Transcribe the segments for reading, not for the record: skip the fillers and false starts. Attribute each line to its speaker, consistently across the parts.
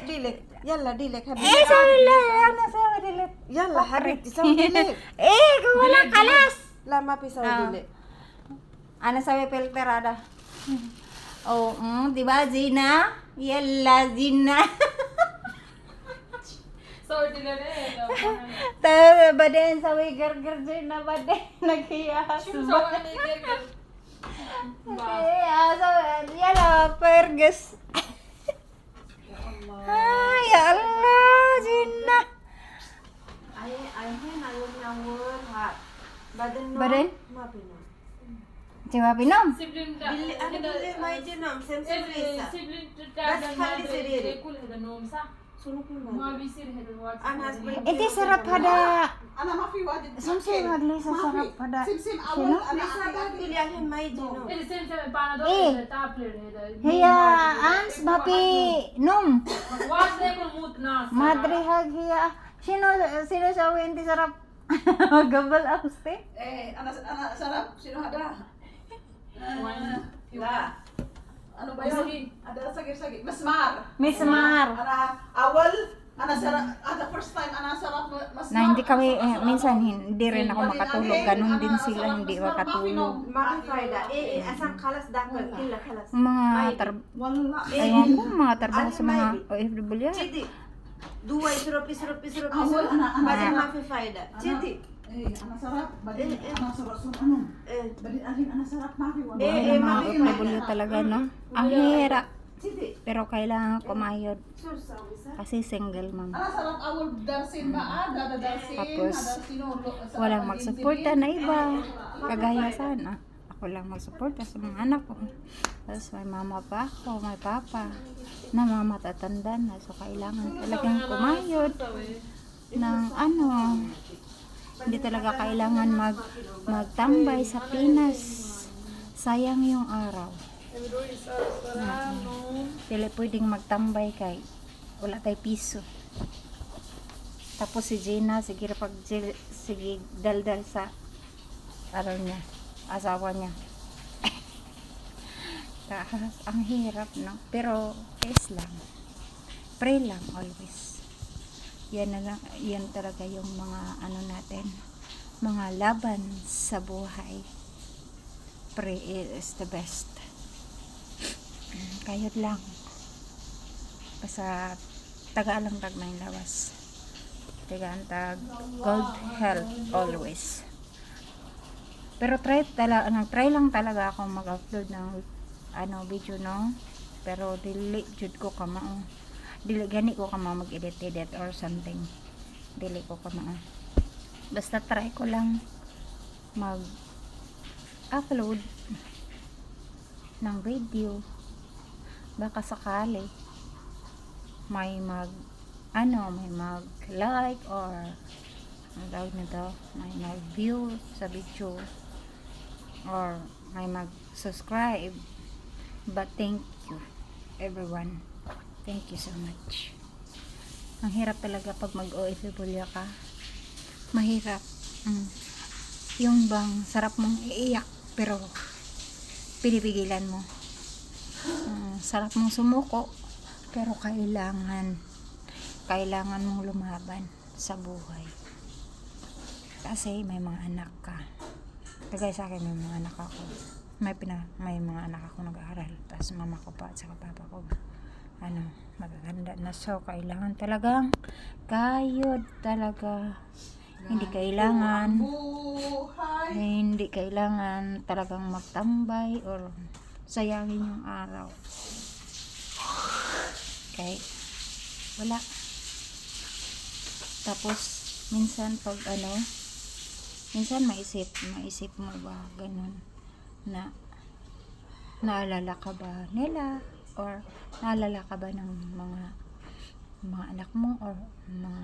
Speaker 1: ديلك يلا ديلك حبيبتي.
Speaker 2: ايه سوي له انا سوي ديليت.
Speaker 1: يلا حبيبتي سوي ديلك.
Speaker 2: ايه wala kalas.
Speaker 1: لا ما في سوي ديلك.
Speaker 2: Ana sawi filter ada. Oh, di ba Zina? Yalla Zina.
Speaker 3: Sorry na rin.
Speaker 2: Baden sawi gargar Zina baden naghiya.
Speaker 3: Sino sa wala ni Gerger?
Speaker 2: Sawi yalla Fergus. Ya Allah Zina.
Speaker 1: Ay ayun nawur ha. Badan
Speaker 2: Badan?
Speaker 1: ما في نوم.
Speaker 2: Coba pinom.
Speaker 3: Sibling
Speaker 1: باللي انا باللي ما يجي نوم سمسم ريسا.
Speaker 3: Sibling
Speaker 1: بس خلي سريري.
Speaker 3: كل هذا نوم صح؟
Speaker 1: شنو كل
Speaker 3: ما
Speaker 1: ما
Speaker 3: بيصير هذا الوقت.
Speaker 1: انا هسبني.
Speaker 2: Iti sarap hada.
Speaker 4: انا ما في وادي
Speaker 2: Sumsim hagli sa sarap hada.
Speaker 4: سمسم اول انا
Speaker 1: لسه بقول يا الحين ما يجي نوم.
Speaker 3: إيه سين سين بانادول
Speaker 2: إيه.
Speaker 3: هذا تابلت هذا.
Speaker 2: Hiya ans bapi num.
Speaker 3: واش ده يكون موت ناس.
Speaker 2: Madre hag hiya. Sino sawi inti sarap. Gabal aste.
Speaker 4: ايه انا شرب شنو هذا؟ لا انا بيومي هذا صغير مسمار
Speaker 2: Mismar.
Speaker 4: انا اول انا شرب هذا first time انا شرب مسمار
Speaker 2: Na hindi kami minsan hindi rin ako makatulog. Ganun din sila hindi makatulog.
Speaker 1: ما في فايدة. ايه عشان خلاص داخل كله خلاص.
Speaker 2: Mga
Speaker 4: والله
Speaker 2: Ewan ko, mga trabaho sa mga OFW.
Speaker 1: جدي دوا يشرب
Speaker 4: أول أنا
Speaker 1: بعدين ما في فايدة. جدي
Speaker 4: ايه انا شرب بعدين انا شرب انا
Speaker 1: إيه.
Speaker 4: بعدين الحين انا شرب ما في والله
Speaker 1: إيه.
Speaker 2: Mga OFW talaga, no? Ang hirap.
Speaker 1: جدي
Speaker 2: Pero kailangan kumayod
Speaker 1: شو نسوي صح؟
Speaker 2: kasi single mom.
Speaker 4: انا شرب اول درسين ما عاد هذا درسين
Speaker 2: Tapos,
Speaker 4: هذا شنو
Speaker 2: Walang magsuporta na iba. Kagaya sana. Ako lang magsuporta sa mga anak ko. Tapos may mama pa ako, may papa. Na mga matatanda na. So kailangan talagang kumayod ng ano. Hindi talaga kailangan magtambay sa Pinas. Sayang yung araw. Dili pwedeng magtambay kay wala tay piso. Tapos si Gina, sige daldal sa araw niya, asawa niya. Ang hirap, no? Pero is lang. Pray lang always. Yan na lang, yan talaga yung mga ano natin, mga laban sa buhay. Pray is the best. Kayod lang. Basta taga-alang tag na yung lawas. Taga-antag good health always. Pero nag-try lang talaga ako mag-upload ng video, no? Pero dili jud ko kamao. Dili gani ko kamao mag-edit or something. Dili ko kamao. Basta try ko lang mag-upload ng video. Baka sakali may mag-like or ang tawag nito, may mag-view sa video or may mag-subscribe. But thank you everyone. Thank you so much. Ang hirap talaga pag mag-OFW ka. Mahirap. Yung bang sarap mong iiyak pero pinipigilan mo. Sarap mong sumuko pero kailangan mong lumaban sa buhay kasi may mga anak ka. Kagaya sa akin, may mga anak ako, may mga anak ako nag-aaral, tapos mama ko pa at saka papa ko matatanda na, so kailangan talagang kayod talaga. Hindi kailangan talagang magtambay or sayangin yung araw. Okay? Wala. Tapos minsan pag minsan maisip mo ba ganun na naalala ka ba nila or naalala ka ba ng mga anak mo or mga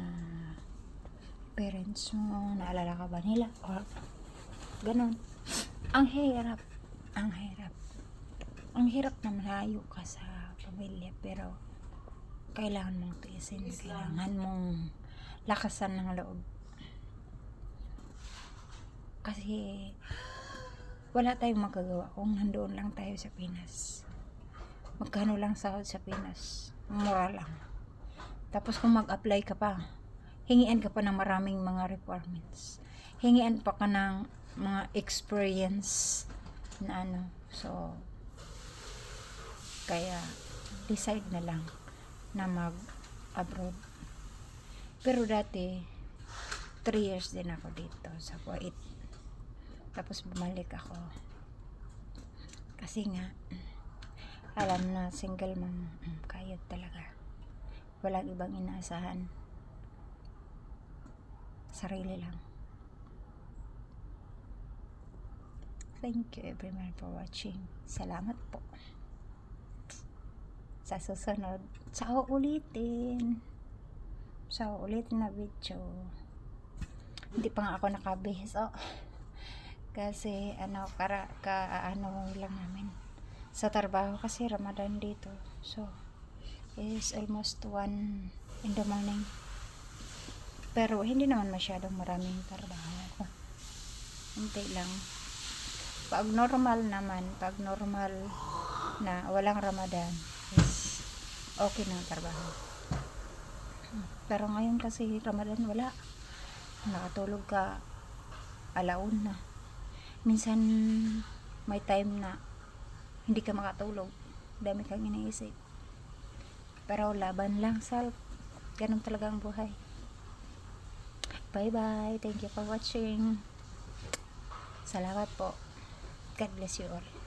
Speaker 2: parents mo, naalala ka ba nila or ganun. Ang hirap na malayo ka sa pamilya, pero kailangan mong tiisin, kailangan mong lakasan ng loob. Kasi wala tayong magagawa kung nandoon lang tayo sa Pinas. Magkano lang sahod sa Pinas? Mura lang. Tapos kung mag-apply ka pa, hingian ka pa ng maraming mga requirements. Hingian pa ka ng mga experience na ano. So, kaya decide na lang na mag-abroad. Pero dati, 3 years din ako dito sa Kuwait. Tapos bumalik ako. Kasi nga, alam na single mom, kayod talaga. Walang ibang inaasahan. Sarili lang. Thank you everyone for watching. Salamat po. Sa susunod, sa uulitin na video. Hindi pa nga ako nakabiso. Kasi ano, ano lang namin sa trabaho kasi Ramadan dito. So, is almost 1 in the morning. Pero hindi naman masyadong maraming trabaho. Hindi lang. Pag normal na walang Ramadan, is okay na ang trabaho. Pero ngayon kasi Ramadan wala. Nakatulog ka alaun na. Minsan may time na hindi ka makatulog. Dami kang iniisip. Pero laban lang, self. Ganun talaga ang buhay. Bye bye. Thank you for watching. Salamat po. God bless you all.